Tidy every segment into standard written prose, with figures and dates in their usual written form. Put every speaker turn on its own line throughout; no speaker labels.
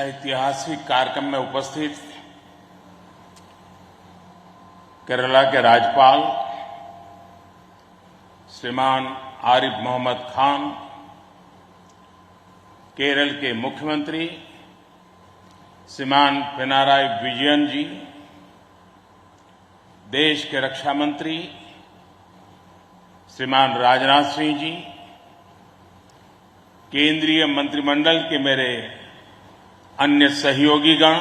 ऐतिहासिक कार्यक्रम में उपस्थित केरला के राज्यपाल श्रीमान आरिफ मोहम्मद खान, केरल के मुख्यमंत्री श्रीमान पिनाराई विजयन जी, देश के रक्षा मंत्री श्रीमान राजनाथ सिंह जी, केंद्रीय मंत्रिमंडल के मेरे अन्य सहयोगीगण,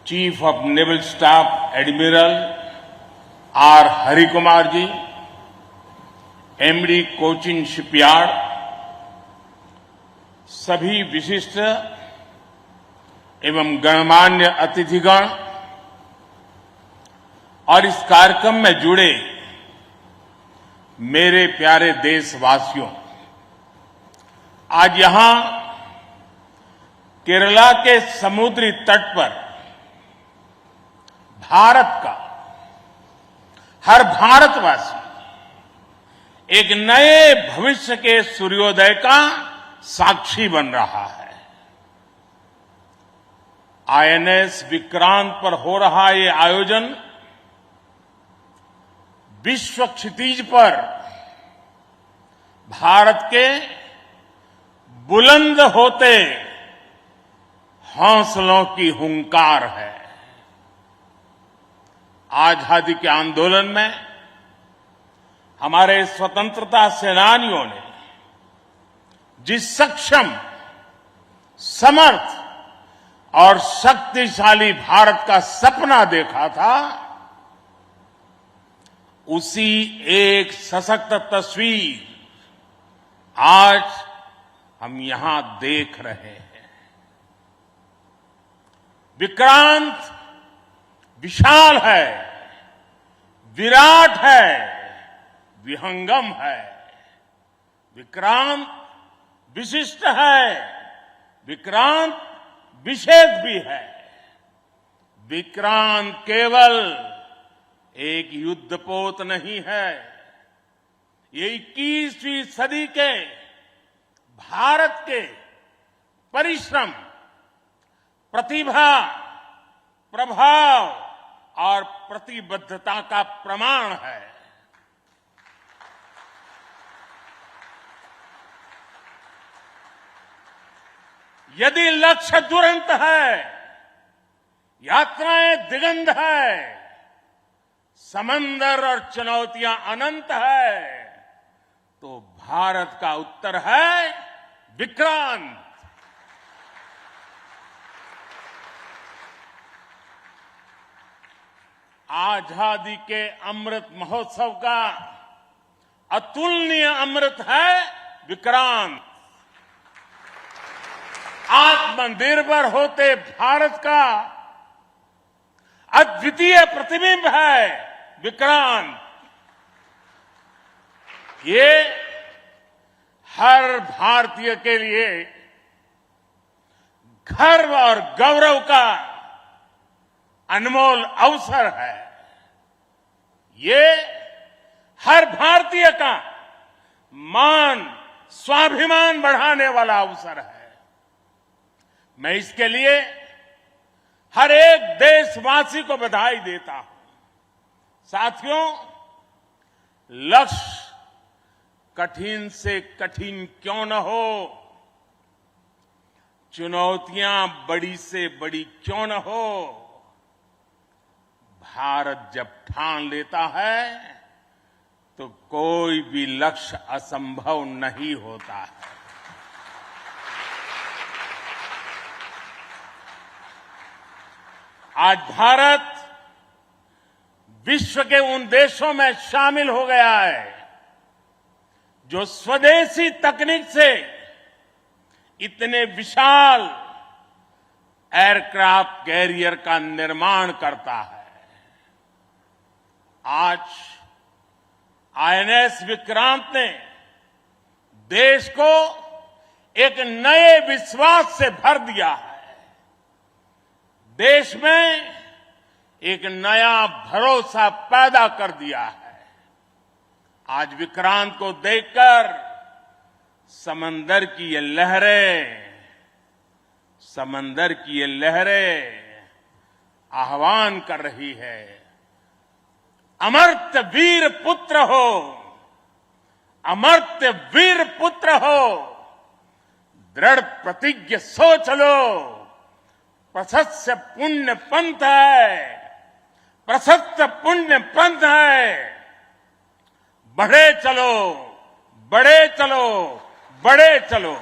chief of naval staff admiral R Harikumar ji, MD Cochin shipyard, सभी विशिष्ट एवं गणमान्य अतिथिगण और इस कार्यक्रम में जुड़े मेरे प्यारे देशवासियों, आज यहां केरला के समुद्री तट पर भारत का हर भारतवासी एक नए भविष्य के सूर्योदय का साक्षी बन रहा है। आईएनएस विक्रांत पर हो रहा ये आयोजन विश्व क्षितिज पर भारत के बुलंद होते हौसलों की हुंकार है। आजादी के आंदोलन में हमारे स्वतंत्रता सेनानियों ने जिस सक्षम, समर्थ और शक्तिशाली भारत का सपना देखा था, उसी एक सशक्त तस्वीर आज हम यहां देख रहे हैं। विक्रांत विशाल है, विराट है, विहंगम है। विक्रांत विशिष्ट है, विक्रांत विशेष भी है। विक्रांत केवल एक युद्धपोत नहीं है, ये 21वीं सदी के भारत के परिश्रम, प्रतिभा, प्रभाव और प्रतिबद्धता का प्रमाण है। यदि लक्ष्य दुरंत है, यात्राएं दिगंत है, समंदर और चुनौतियां अनंत है, तो भारत का उत्तर है विक्रांत। आजादी के अमृत महोत्सव का अतुलनीय अमृत है विक्रांत। आत्मनिर्भर होते भारत का अद्वितीय प्रतिबिंब है विक्रांत। ये हर भारतीय के लिए गर्व और गौरव का अनमोल अवसर है। ये हर भारतीय का मान, स्वाभिमान बढ़ाने वाला अवसर है। मैं इसके लिए हर एक देशवासी को बधाई देता हूं। साथियों, लक्ष्य कठिन से कठिन क्यों न हो, चुनौतियां बड़ी से बड़ी क्यों न हो, भारत जब ठान लेता है तो कोई भी लक्ष्य असंभव नहीं होता है। आज भारत विश्व के उन देशों में शामिल हो गया है जो स्वदेशी तकनीक से इतने विशाल एयरक्राफ्ट कैरियर का निर्माण करता है। आज आईएनएस विक्रांत ने देश को एक नए विश्वास से भर दिया है। देश में एक नया भरोसा पैदा कर दिया है। आज विक्रांत को देखकर समंदर की ये लहरें समंदर की ये लहरें आह्वान कर रही है, अमर्त्य वीर पुत्र हो, अमर्त्य वीर पुत्र हो, दृढ़ प्रतिज्ञ सो चलो, प्रशस्त पुण्य पंथ है, प्रशस्त पुण्य पंथ है, बढ़े चलो, बढ़े चलो, बढ़े चलो।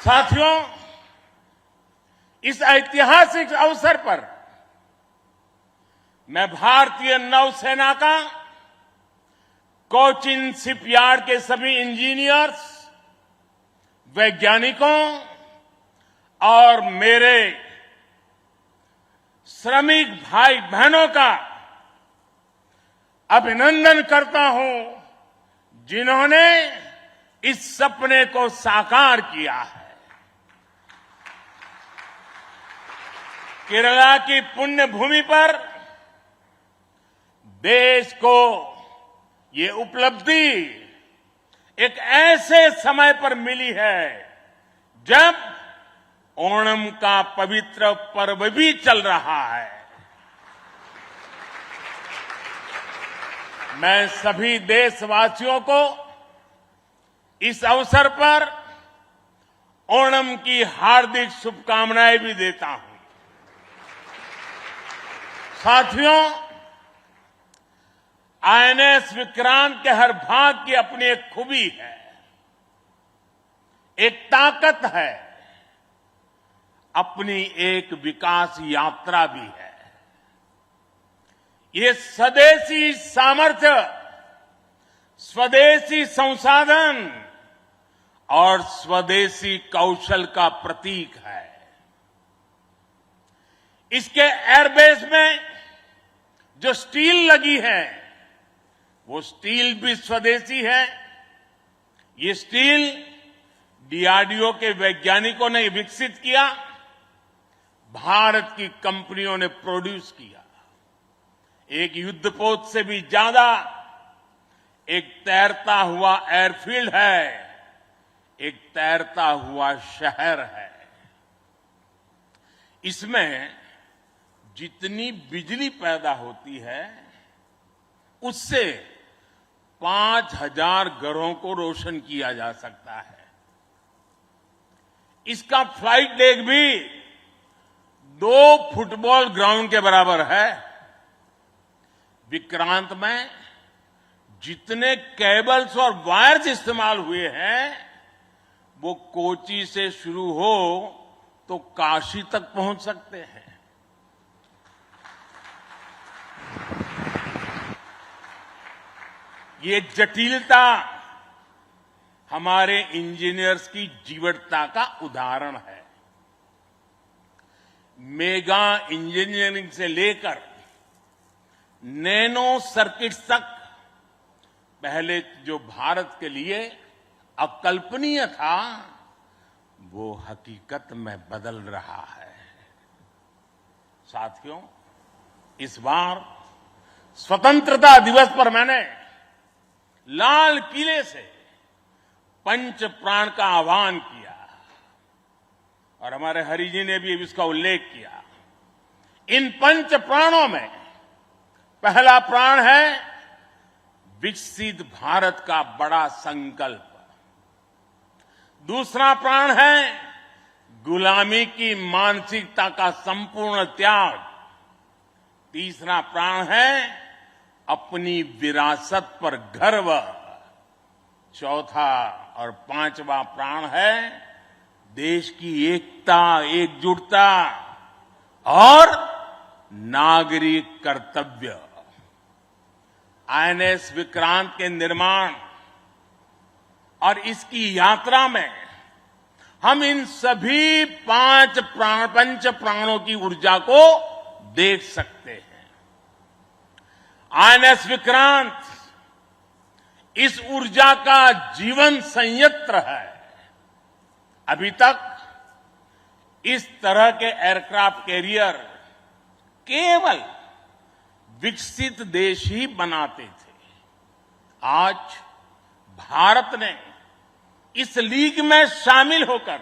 साथियों, इस ऐतिहासिक अवसर पर मैं भारतीय नौसेना का कोचिन शिपयार्ड के सभी इंजीनियर्स, वैज्ञानिकों और मेरे श्रमिक भाई बहनों का अभिनंदन करता हूं, जिन्होंने इस सपने को साकार किया है। केरला की पुण्य भूमि पर देश को ये उपलब्धि एक ऐसे समय पर मिली है जब ओणम का पवित्र पर्व भी चल रहा है। मैं सभी देशवासियों को इस अवसर पर ओणम की हार्दिक शुभकामनाएं भी देता हूं। साथियों, आईएनएस विक्रांत के हर भाग की अपनी एक खूबी है, एक ताकत है, अपनी एक विकास यात्रा भी है। ये स्वदेशी सामर्थ्य, स्वदेशी संसाधन और स्वदेशी कौशल का प्रतीक है। इसके एयरबेस में जो स्टील लगी है, वो स्टील भी स्वदेशी है। ये स्टील डीआरडीओ के वैज्ञानिकों ने विकसित किया, भारत की कंपनियों ने प्रोड्यूस किया। एक युद्धपोत से भी ज्यादा एक तैरता हुआ एयरफील्ड है, एक तैरता हुआ शहर है। इसमें जितनी बिजली पैदा होती है, उससे 5000 घरों को रोशन किया जा सकता है। इसका फ्लाइट डेक भी 2 फुटबॉल ग्राउंड के बराबर है। विक्रांत में जितने केबल्स और वायर्स इस्तेमाल हुए हैं, वो कोची से शुरू हो तो काशी तक पहुंच सकते हैं। ये जटिलता हमारे इंजीनियर्स की जीवटता का उदाहरण है। मेगा इंजीनियरिंग से लेकर नैनो सर्किट्स तक पहले जो भारत के लिए अकल्पनीय था, वो हकीकत में बदल रहा है। साथियों, इस बार स्वतंत्रता दिवस पर मैंने लाल किले से पंच प्राण का आह्वान किया और हमारे हरि जी ने भी इसका उल्लेख किया। इन पंच प्राणों में पहला प्राण है विकसित भारत का बड़ा संकल्प, दूसरा प्राण है गुलामी की मानसिकता का संपूर्ण त्याग, तीसरा प्राण है अपनी विरासत पर गर्व, चौथा और पांचवा प्राण है देश की एकता, एकजुटता और नागरिक कर्तव्य। आईएनएस विक्रांत के निर्माण और इसकी यात्रा में हम इन सभी पंच प्राणों की ऊर्जा को देख सकते हैं। आईएनएस विक्रांत इस ऊर्जा का जीवन संयंत्र है। अभी तक इस तरह के एयरक्राफ्ट कैरियर केवल विकसित देश ही बनाते थे। आज भारत ने इस लीग में शामिल होकर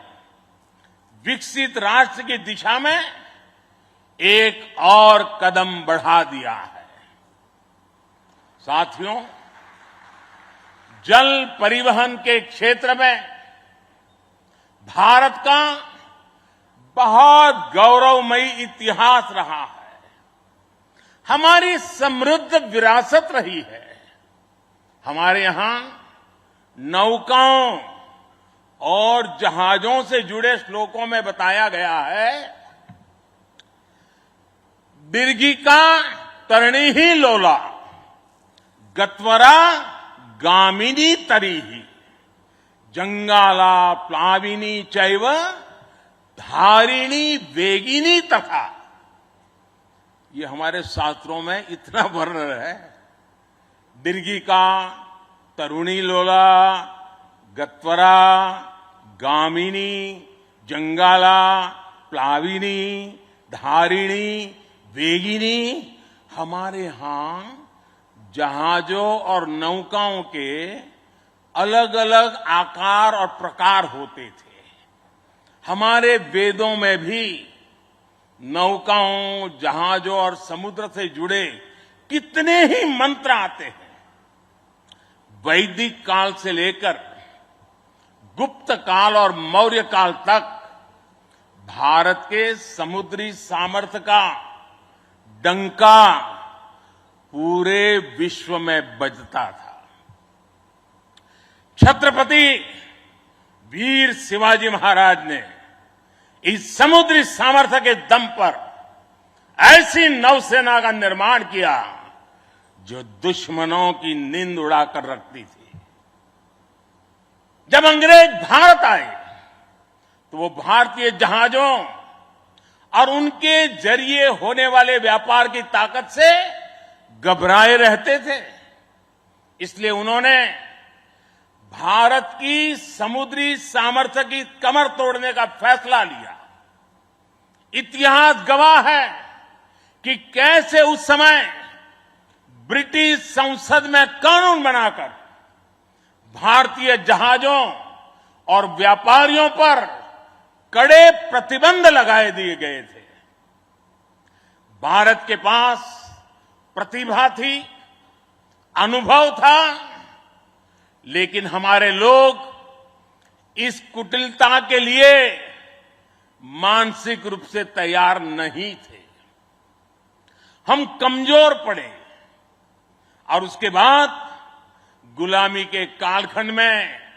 विकसित राष्ट्र की दिशा में एक और कदम बढ़ा दिया है। साथियों, जल परिवहन के क्षेत्र में भारत का बहुत गौरवमयी इतिहास रहा है। हमारी समृद्ध विरासत रही है। हमारे यहां नौकाओं और जहाजों से जुड़े श्लोकों में बताया गया है, दीर्घिका तरणी ही लोला गत्वरा गामिनी तरीहि जंगाला प्लाविनी चैव धारिणी वेगिनी तथा। ये हमारे शास्त्रों में इतना वर्णन है। दीर्घिका तरुणी लोला गत्वरा गामिनी जंगाला प्लाविनी धारिणी वेगिनी। हमारे यहां जहाजों और नौकाओं के अलग अलग आकार और प्रकार होते थे। हमारे वेदों में भी नौकाओं, जहाजों और समुद्र से जुड़े कितने ही मंत्र आते हैं। वैदिक काल से लेकर गुप्त काल और मौर्य काल तक भारत के समुद्री सामर्थ्य का डंका पूरे विश्व में बजता था। छत्रपति वीर शिवाजी महाराज ने इस समुद्री सामर्थ्य के दम पर ऐसी नौसेना का निर्माण किया जो दुश्मनों की नींद उड़ाकर रखती थी। जब अंग्रेज भारत आए तो वो भारतीय जहाजों और उनके जरिए होने वाले व्यापार की ताकत से घबराए रहते थे। इसलिए उन्होंने भारत की समुद्री सामर्थ्य की कमर तोड़ने का फैसला लिया। इतिहास गवाह है कि कैसे उस समय ब्रिटिश संसद में कानून बनाकर भारतीय जहाजों और व्यापारियों पर कड़े प्रतिबंध लगाए दिए गए थे। भारत के पास प्रतिभा थी, अनुभव था, लेकिन हमारे लोग इस कुटिलता के लिए मानसिक रूप से तैयार नहीं थे। हम कमजोर पड़े और उसके बाद गुलामी के कालखंड में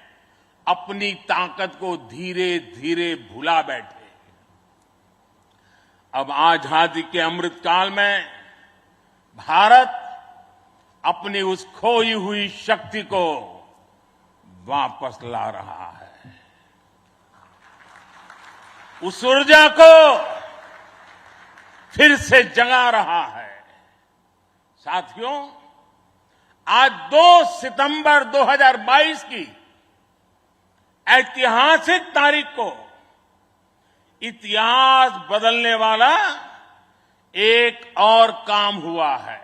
अपनी ताकत को धीरे धीरे भुला बैठे। अब आजादी के अमृत काल में भारत अपनी उस खोई हुई शक्ति को वापस ला रहा है। उस ऊर्जा को फिर से जगा रहा है। साथियों, आज 2 सितंबर 2022 की ऐतिहासिक तारीख को इतिहास बदलने वाला एक और काम हुआ है।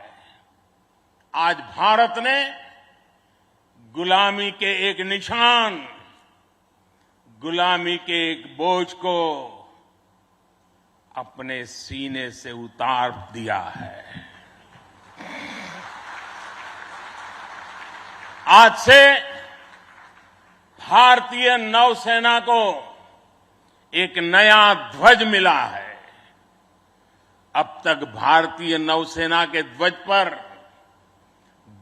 आज भारत ने गुलामी के एक निशान, गुलामी के एक बोझ को अपने सीने से उतार दिया है। आज से भारतीय नौसेना को एक नया ध्वज मिला है। अब तक भारतीय नौसेना के ध्वज पर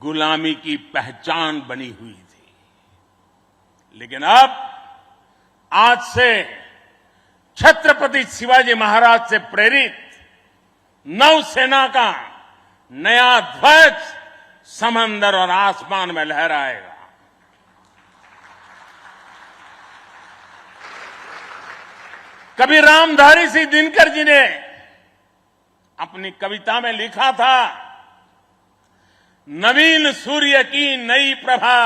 गुलामी की पहचान बनी हुई थी, लेकिन अब आज से छत्रपति शिवाजी महाराज से प्रेरित नौसेना का नया ध्वज समंदर और आसमान में लहराएगा। कभी रामधारी सिंह दिनकर जी ने अपनी कविता में लिखा था, नवीन सूर्य की नई प्रभा,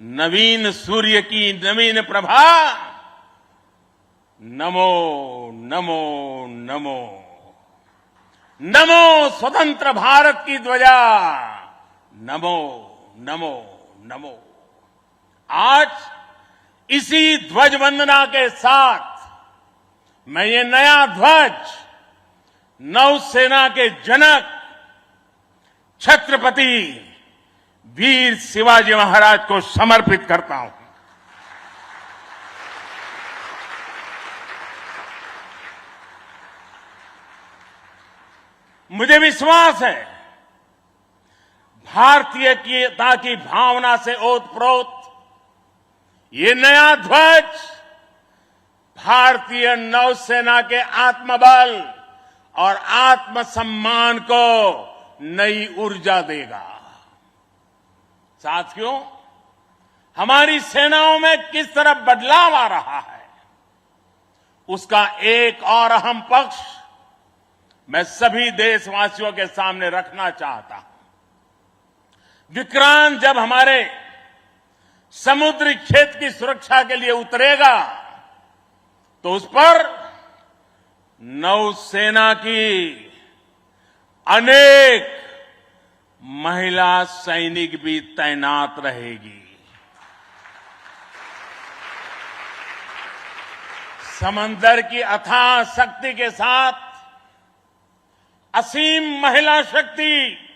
नवीन सूर्य की नवीन प्रभा, नमो नमो नमो नमो स्वतंत्र भारत की ध्वजा, नमो नमो नमो। आज इसी ध्वज वंदना के साथ मैं ये नया ध्वज नौसेना के जनक छत्रपति वीर शिवाजी महाराज को समर्पित करता हूं। मुझे विश्वास है भारतीयता की भावना से ओतप्रोत ये नया ध्वज भारतीय नौसेना के आत्मबल और आत्मसम्मान को नई ऊर्जा देगा। साथियों, हमारी सेनाओं में किस तरह बदलाव आ रहा है, उसका एक और अहम पक्ष मैं सभी देशवासियों के सामने रखना चाहता हूं। विक्रांत जब हमारे समुद्री क्षेत्र की सुरक्षा के लिए उतरेगा तो उस पर नौसेना की अनेक महिला सैनिक भी तैनात रहेगी। समंदर की अथाह शक्ति के साथ असीम महिला शक्ति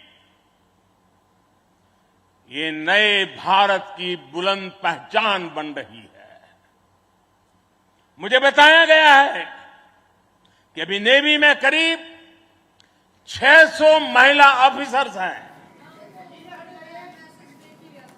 ये नए भारत की बुलंद पहचान बन रही है। मुझे बताया गया है कि अभी नेवी में करीब 600 महिला ऑफिसर्स हैं।